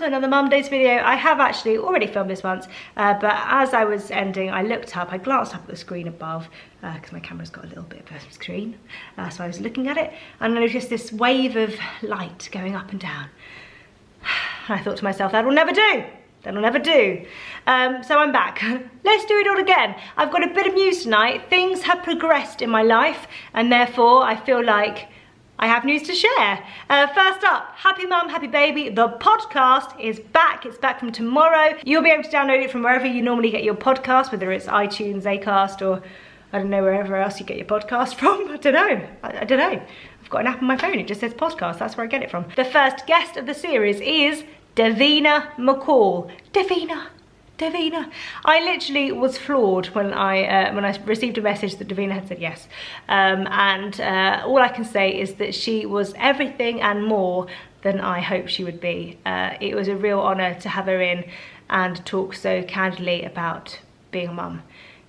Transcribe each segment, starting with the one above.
another Mum Days video. I have actually already filmed this once, but as I was ending, I looked up, I glanced up at the screen above, because my camera's got a little bit of a screen, so I was looking at it, and I noticed this wave of light going up and down. And I thought to myself, that will never do. That'll never do. So I'm back. Let's do it all again. I've got a bit of news tonight. Things have progressed in my life, and therefore I feel like I have news to share. First up, Happy Mum, Happy Baby. The podcast is back. It's back from tomorrow. You'll be able to download it from wherever you normally get your podcast, whether it's iTunes, Acast, or I don't know, wherever else you get your podcast from. I don't know. I don't know. I've got an app on my phone. It just says podcast. That's where I get it from. The first guest of the series is Giovanna McCall. Giovanna. I literally was floored when I received a message that Giovanna had said yes. All I can say is that she was everything and more than I hoped she would be. It was a real honour to have her in and talk so candidly about being a mum.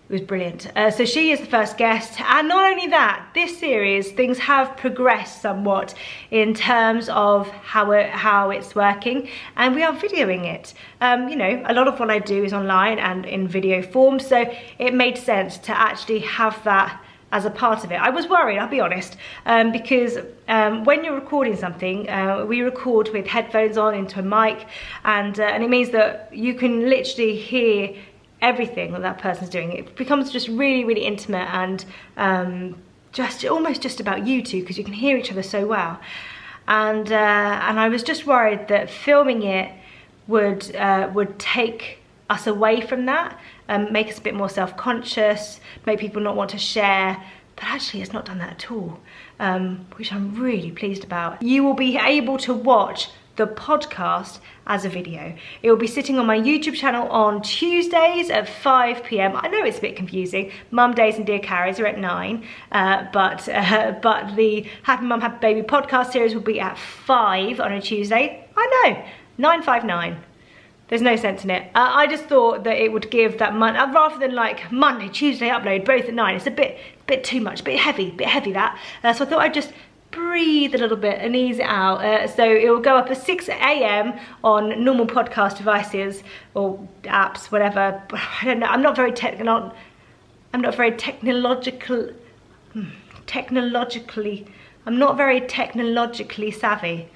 It was brilliant. So she is the first guest, and not only that, this series, things have progressed somewhat in terms of how it's working, and we are videoing it. You know, a lot of what I do is online and in video form, so it made sense to actually have that as a part of it. I was worried, I'll be honest, because when you're recording something, we record with headphones on into a mic, and it means that you can literally hear everything that person's doing. It becomes just really, really intimate and just almost just about you two, because you can hear each other so well. And I was just worried that filming it would take us away from that, make us a bit more self-conscious, make people not want to share. But actually it's not done that at all, which I'm really pleased about. You will be able to watch the podcast as a video. It will be sitting on my YouTube channel on Tuesdays at 5 p.m. I know it's a bit confusing. Mum Days and Dear Carries are at 9, but the Happy Mum, Happy Baby podcast series will be at 5 on a Tuesday. I know, 959. There's no sense in it. I just thought that it would give that rather than like Monday, Tuesday upload, both at 9. It's a bit too much, bit heavy that. So I thought I'd just breathe a little bit and ease it out. So it will go up at 6 a.m. on normal podcast devices or apps, whatever. I don't know. I'm not very technologically savvy.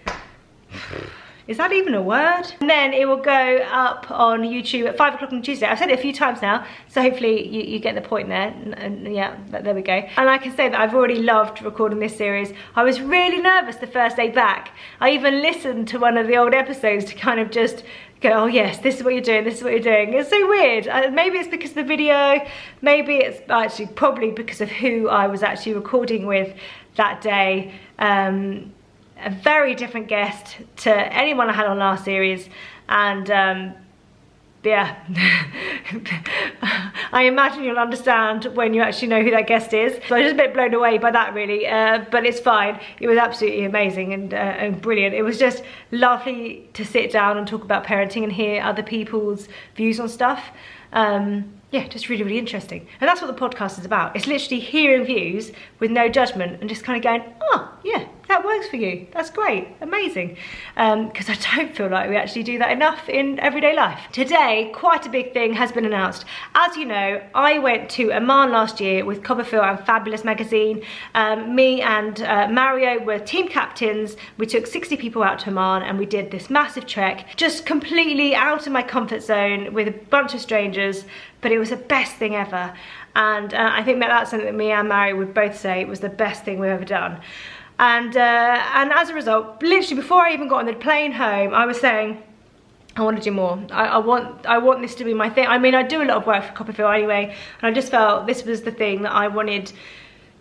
Is that even a word? And then it will go up on YouTube at 5 o'clock on Tuesday. I've said it a few times now, so hopefully you get the point there. And yeah, there we go. And I can say that I've already loved recording this series. I was really nervous the first day back. I even listened to one of the old episodes to kind of just go, oh yes, this is what you're doing, this is what you're doing. It's so weird. Maybe it's because of the video, maybe it's actually probably because of who I was actually recording with that day. A very different guest to anyone I had on last series, and yeah, I imagine you'll understand when you actually know who that guest is. So I'm just a bit blown away by that really, but it's fine. It was absolutely amazing and brilliant. It was just lovely to sit down and talk about parenting and hear other people's views on stuff. Yeah, just really, really interesting. And that's what the podcast is about. It's literally hearing views with no judgment and just kind of going, oh, yeah, that works for you. That's great, amazing. Because I don't feel like we actually do that enough in everyday life. Today, quite a big thing has been announced. As you know, I went to Oman last year with Copperfield and Fabulous magazine. Me and Mario were team captains. We took 60 people out to Oman and we did this massive trek, just completely out of my comfort zone with a bunch of strangers, but it was the best thing ever. And I think that's something that me and Mario would both say it was the best thing we've ever done. And as a result, literally before I even got on the plane home, I was saying, I want to do more. I want this to be my thing. I mean, I do a lot of work for Copperfield anyway, and I just felt this was the thing that I wanted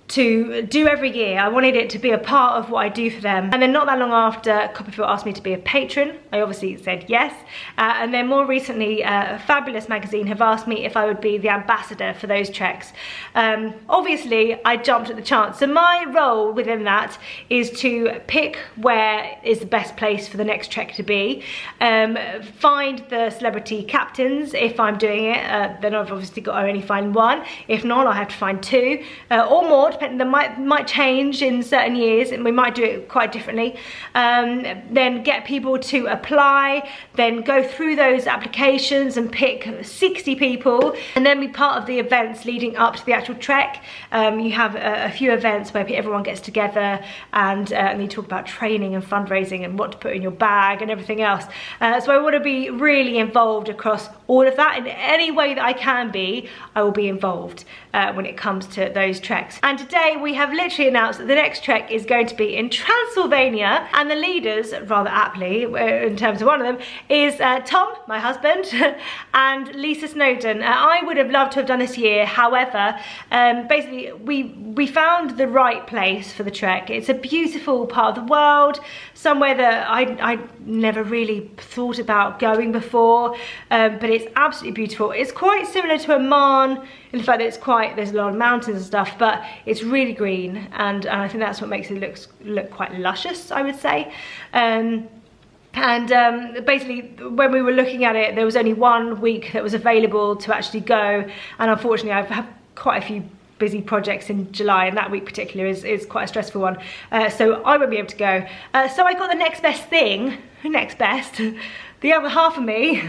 to do every year. I wanted it to be a part of what I do for them. And then not that long after, Copperfield asked me to be a patron. I obviously said yes. And then more recently, Fabulous magazine have asked me if I would be the ambassador for those treks. Obviously, I jumped at the chance. So my role within that is to pick where is the best place for the next trek to be, find the celebrity captains. If I'm doing it, then I've obviously got to only find one. If not, I have to find two or more, depending, that might change in certain years, and we might do it quite differently. Then get people to apply, then go through those applications and pick 60 people, and then be part of the events leading up to the actual trek. You have a few events where everyone gets together and you talk about training and fundraising and what to put in your bag and everything else. So I want to be really involved across all of that. In any way that I can be, I will be involved when it comes to those treks. And today we have literally announced that the next trek is going to be in Transylvania, and the leaders, rather aptly in terms of one of them, is Tom, my husband, and Lisa Snowden. I would have loved to have done this year, however, basically we found the right place for the trek. It's a beautiful part of the world, somewhere that I never really thought about going before, but it's absolutely beautiful. It's quite similar to Oman in the fact that there's a lot of mountains and stuff, but it's really green, and I think that's what makes it look quite luscious, I would say. Basically, when we were looking at it, there was only 1 week that was available to actually go, and unfortunately I've had quite a few busy projects in July, and that week particular is quite a stressful one, so I won't be able to go. So I got the next best thing, the other half of me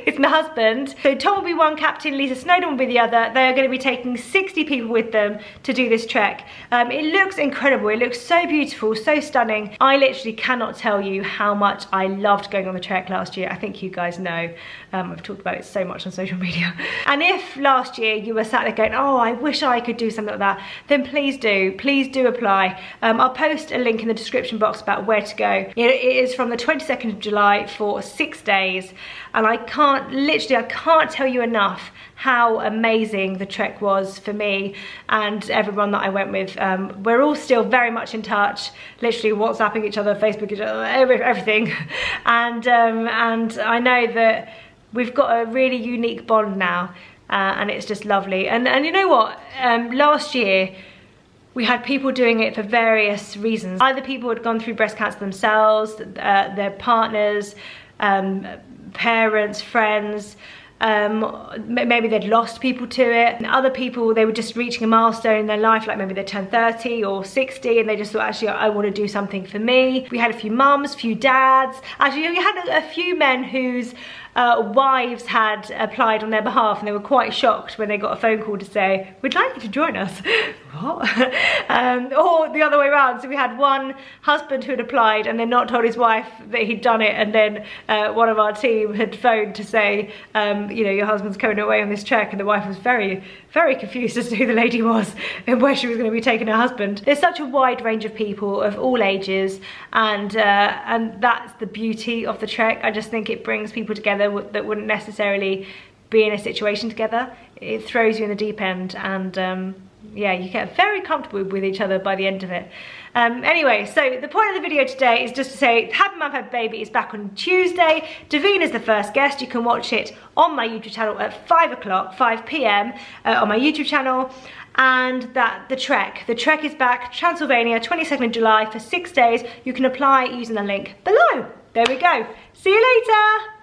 is my husband. So Tom will be one captain, Lisa Snowden will be the other. They are going to be taking 60 people with them to do this trek. It looks incredible, it looks so beautiful, so stunning. I literally cannot tell you how much I loved going on the trek last year. I think you guys know, I've talked about it so much on social media. And if last year you were sat there going, oh, I wish I could do something like that, then please do apply. I'll post a link in the description box about where to go. It is from the 22nd of July for 6 days, and I can't tell you enough how amazing the trek was for me and everyone that I went with. We're all still very much in touch, literally WhatsApping each other, Facebook each other, everything, and I know that we've got a really unique bond now, and it's just lovely. And you know what, last year we had people doing it for various reasons. Either people had gone through breast cancer themselves, their partners, parents, friends, maybe they'd lost people to it. And other people, they were just reaching a milestone in their life, like maybe they turned 30 or 60, and they just thought, actually, I want to do something for me. We had a few mums, a few dads. Actually, we had a few men whose wives had applied on their behalf, and they were quite shocked when they got a phone call to say, we'd like you to join us. What? Or the other way around. So we had one husband who had applied and then not told his wife that he'd done it, and then one of our team had phoned to say, you know, your husband's coming away on this trek, and the wife was very, very confused as to who the lady was and where she was going to be taking her husband. There's such a wide range of people of all ages, and that's the beauty of the trek. I just think it brings people together that wouldn't necessarily be in a situation together. It throws you in the deep end, and yeah, you get very comfortable with each other by the end of it. Anyway, so the point of the video today is just to say Happy Mum Happy Baby is back on Tuesday. Davina is the first guest. You can watch it on my YouTube channel at 5 p.m. On my YouTube channel. And that the trek is back, Transylvania, 22nd of July for 6 days. You can apply using the link below. There we go. See you later.